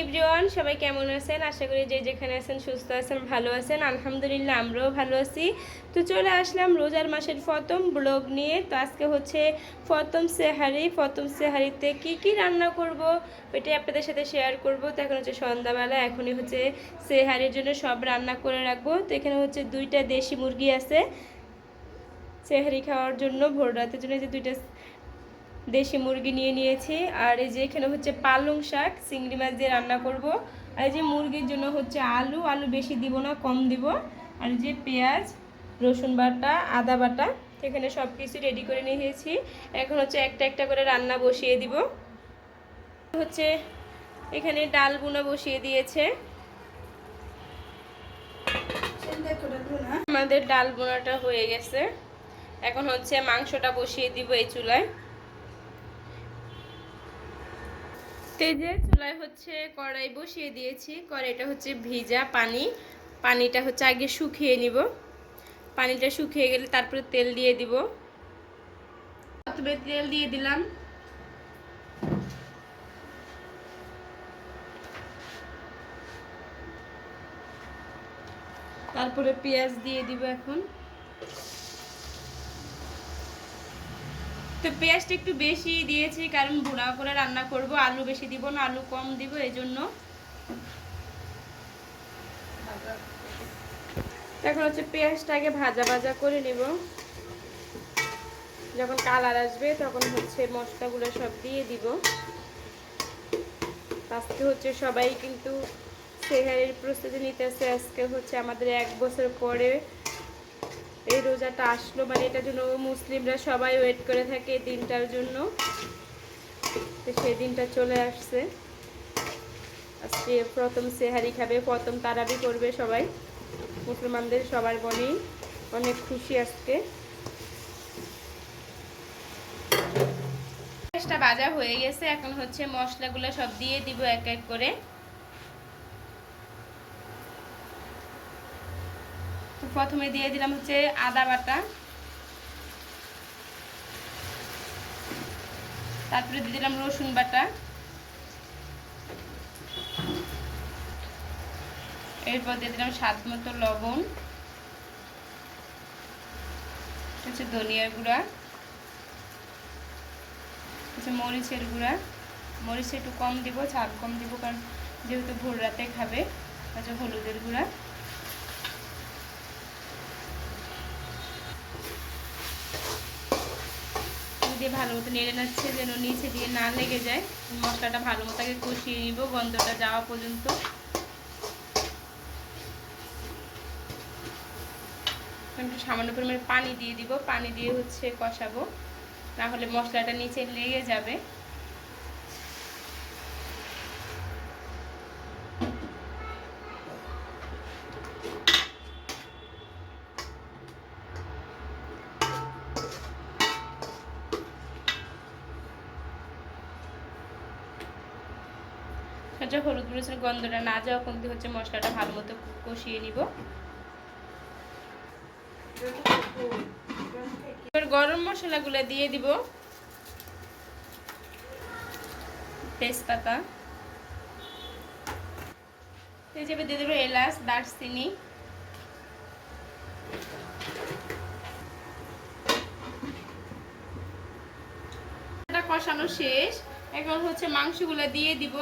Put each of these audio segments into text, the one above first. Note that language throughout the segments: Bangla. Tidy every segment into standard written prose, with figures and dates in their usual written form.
এভরিওয়ান, সবাই কেমন আছেন? আশা করি যে যেখানে আছেন সুস্থ আছেন, ভালো আছেন। আলহামদুলিল্লাহ আমরাও ভালো আছি। তো চলে আসলাম রোজার মাসের প্রথম ব্লগ নিয়ে। তো আজকে হচ্ছে প্রথম সেহারিতে কি রান্না করব ওইটাই আপনাদের সাথে শেয়ার করব। তো এখন হচ্ছে সন্ধ্যাবেলা, এখনই হচ্ছে সেহারির জন্য সব রান্না করে রাখবো। তো এখানে হচ্ছে 2টা দেশি মুরগি আছে সেহারি খাওয়ার জন্য, ভোর রাতের জন্য যে 2টা দেশি মুরগি নিয়ে নিয়েছি। আর এই যে এখানে হচ্ছে পালং শাক চিংড়ি মাছ দিয়ে রান্না করব। আর এই যে মুরগির জন্য হচ্ছে আলু বেশি দিব না, কম দিব। আর যে পেঁয়াজ, রসুন বাটা, আদা বাটা, এখানে সব কিছু রেডি করে নিয়েছি। এখন হচ্ছে একটা একটা করে রান্না বসিয়ে দিব। হচ্ছে এখানে ডাল বোনা বসিয়ে দিয়েছে। আমাদের ডাল বোনাটা হয়ে গেছে। এখন হচ্ছে মাংসটা বসিয়ে দিব এই চুলায়। তেজে চুলায় হচ্ছে কড়াই বসিয়ে দিয়েছি। কড়াইটা হচ্ছে ভিজা পানিটা হচ্ছে আগে শুকিয়ে নিব। পানিটা শুকিয়ে গেলে তারপরে তেল দিয়ে দিব। প্রথমে তেল দিয়ে দিলাম। তারপরে পেঁয়াজ দিয়ে দিব এখন। তো পেঁয়াজটা একটু বেশি দিয়েছি কারণ ভুনা করে রান্না করব, আলু বেশি দিব না, আলু কম দিব, এই জন্য। এখন হচ্ছে পেঁয়াজটা আগে ভাজা করে নেব। যখন কালার আসবে তখন হচ্ছে মশলাগুলো সব দিয়ে দিব। আজকে হচ্ছে সবাই কিন্তু সেহরির প্রস্তুতি নিতেছে। আজকে হচ্ছে আমাদের 1 বছর পরে এই রোজাটা আসলো, মানে এটার জন্য মুসলিমরা সবাই ওয়েট করে থাকে এই দিনটার জন্য। তো সেই দিনটা চলে আসছে। আজকে প্রথম সেহারি খাবে, প্রথম তারাবি করবে সবাই মুসলমানদের, সবার মনেই অনেক খুশি আজকে। পেঁয়াজটা ভাজা হয়ে গেছে। এখন হচ্ছে মশলাগুলো সব দিয়ে দিব এক এক করে। তো প্রথমে দিয়ে দিলাম হচ্ছে আদা বাটা, তারপরে দিয়ে দিলাম রসুন বাটা, এরপর দিয়ে দিলাম স্বাদ মতো লবণ, হচ্ছে ধনিয়ার গুঁড়া, হচ্ছে মরিচের গুঁড়া। মরিচ একটু কম দিব, ঝাল কম দিব কারণ যেহেতু ভোর রাতে খাবে। হচ্ছে হলুদের গুঁড়া, দিয়ে ভালো মতো নেড়ে নাচ্ছে যেন নিচে দিয়ে না লেগে যায়। মশলাটা ভালো মতো আগে কষিয়ে নিব গন্ধটা যাওয়া পর্যন্ত। একটু সামান্য পরিমাণে পানি দিয়ে দিব, পানি দিয়ে হচ্ছে কষাবো, না হলে মশলাটা নিচে লেগে যাবে। হলুদ মরিচের গন্ধটা না যাওয়া পর্যন্ত হচ্ছে মশলাটা ভালো মতো কষিয়ে নিব। এবার গরম মশলাগুলো দিয়ে দিব। তেজপাতা, তেজপাতা দিয়ে দেবো, এলাচ, দারচিনি, কষানো শেষ। এখন হচ্ছে মাংসগুলো দিয়ে দিব।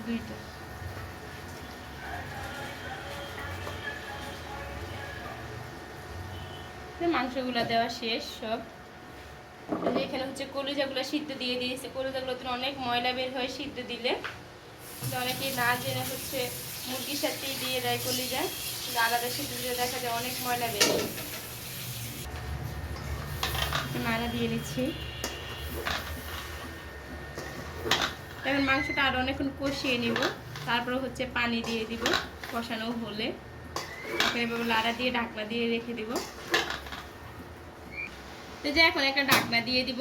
দুইটা। মাংসগুলো দেওয়া শেষ সব। এখানে হচ্ছে কলিজাগুলো সিদ্ধ দিয়ে দিয়েছে। কলিজাগুলোতে অনেক ময়লা বের হয় সিদ্ধ দিলে, অনেকেই না জেনে হচ্ছে মুরগির সাথেই দিয়ে দেয় কলিজা, আলাদা সিদ্ধ দিলে দেখা যায় অনেক ময়লা বের হয়। নাড়া দিয়ে নিচ্ছি। এখন মাংসটা আরো অনেকক্ষণ কষিয়ে নিব, তারপরে হচ্ছে পানি দিয়ে দিব। কষানো হলে এভাবে নাড়া দিয়ে ঢাকনা দিয়ে রেখে দিব। তো যে এখন একটা ঢাকনা দিয়ে দিব।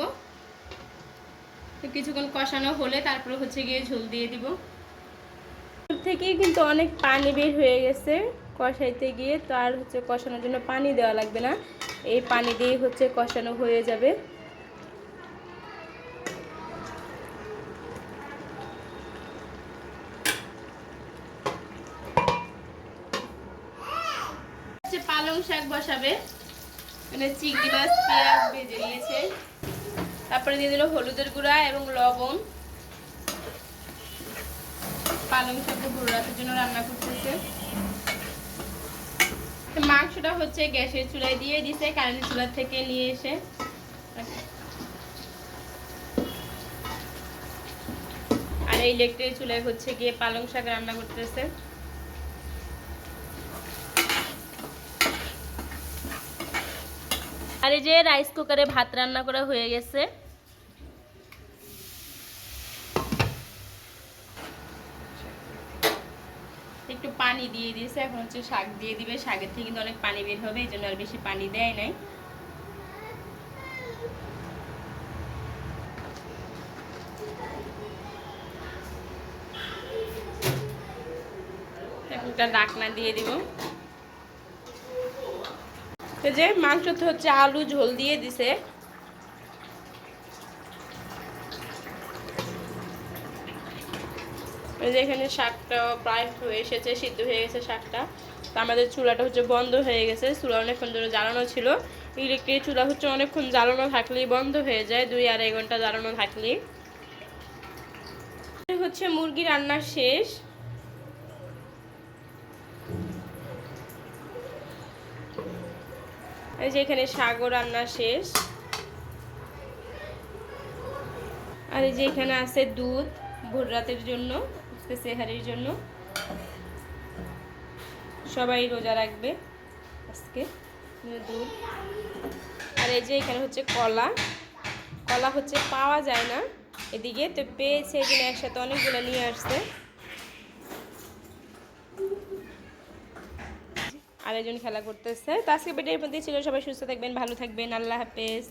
তো কিছুক্ষণ কষানো হলে তারপরে হচ্ছে গিয়ে ঝোল দিয়ে দিব। ঝোল থেকেই কিন্তু অনেক পানি বের হয়ে গেছে কষাইতে গিয়ে, তো আর হচ্ছে কষানোর জন্য পানি দেওয়া লাগবে না। এই পানি দিয়েই হচ্ছে কষানো হয়ে যাবে। পালং শাক বসাবে, মানে চিংড়ি মাছ পেঁয়াজ ভেজে নিয়েছে, তারপরে দিয়ে দিল হলুদের গুঁড়া এবং লবণ। পালং শাক ভোর রাতের জন্য রান্না করতেছে। মাংসটা হচ্ছে গ্যাসের চুলায় দিয়ে দিছে, কারেন্টের চুলা থেকে নিয়ে এসে। আর এই ইলেকট্রিক চুলায় হচ্ছে গিয়ে পালং শাক রান্না করতেছে। আর এই যে রাইস কুকারে ভাত রান্না করা হয়ে গেছে। একটু পানি দিয়ে দিয়েছে, এখন হচ্ছে শাক দিয়ে দিবে। শাকের থেকে কিন্তু অনেক পানি বের হবে, এই জন্য আর বেশি পানি দেয় নাই। একটা ঢাকনা দিয়ে দিব। তো যে মাংসতে হচ্ছে আলু ঝোল দিয়ে দিছে। এখানে শাকটা প্রায় হয়ে এসেছে, সিদ্ধ হয়ে গেছে শাকটা। তো আমাদের চুলাটা হচ্ছে বন্ধ হয়ে গেছে। চুলা অনেকক্ষণ ধরে জ্বালানো ছিল। ইলেকট্রিক চুলা হচ্ছে অনেকক্ষণ জ্বালানো থাকলেই বন্ধ হয়ে যায়, 2-2.5 ঘন্টা জ্বালানো থাকলেই। হচ্ছে মুরগি রান্না শেষ। এই যে এখানে শাকও রান্না শেষ। আর এই যে এখানে আছে দুধ ভোর রাতের জন্য, সেহারির জন্য। সবাই রোজা রাখবে আজকে, দুধ। আর এই যে এখানে হচ্ছে কলা। কলা হচ্ছে পাওয়া যায় না এদিকে, তো পেয়েছে, এখানে একসাথে অনেকগুলো নিয়ে আসছে। আরেকজন খেলা করতেছে। তো আজকে ভিডিওর মধ্যে ছিল। সবাই সুস্থ থাকবেন, ভালো থাকবেন। আল্লাহ হাফেজ।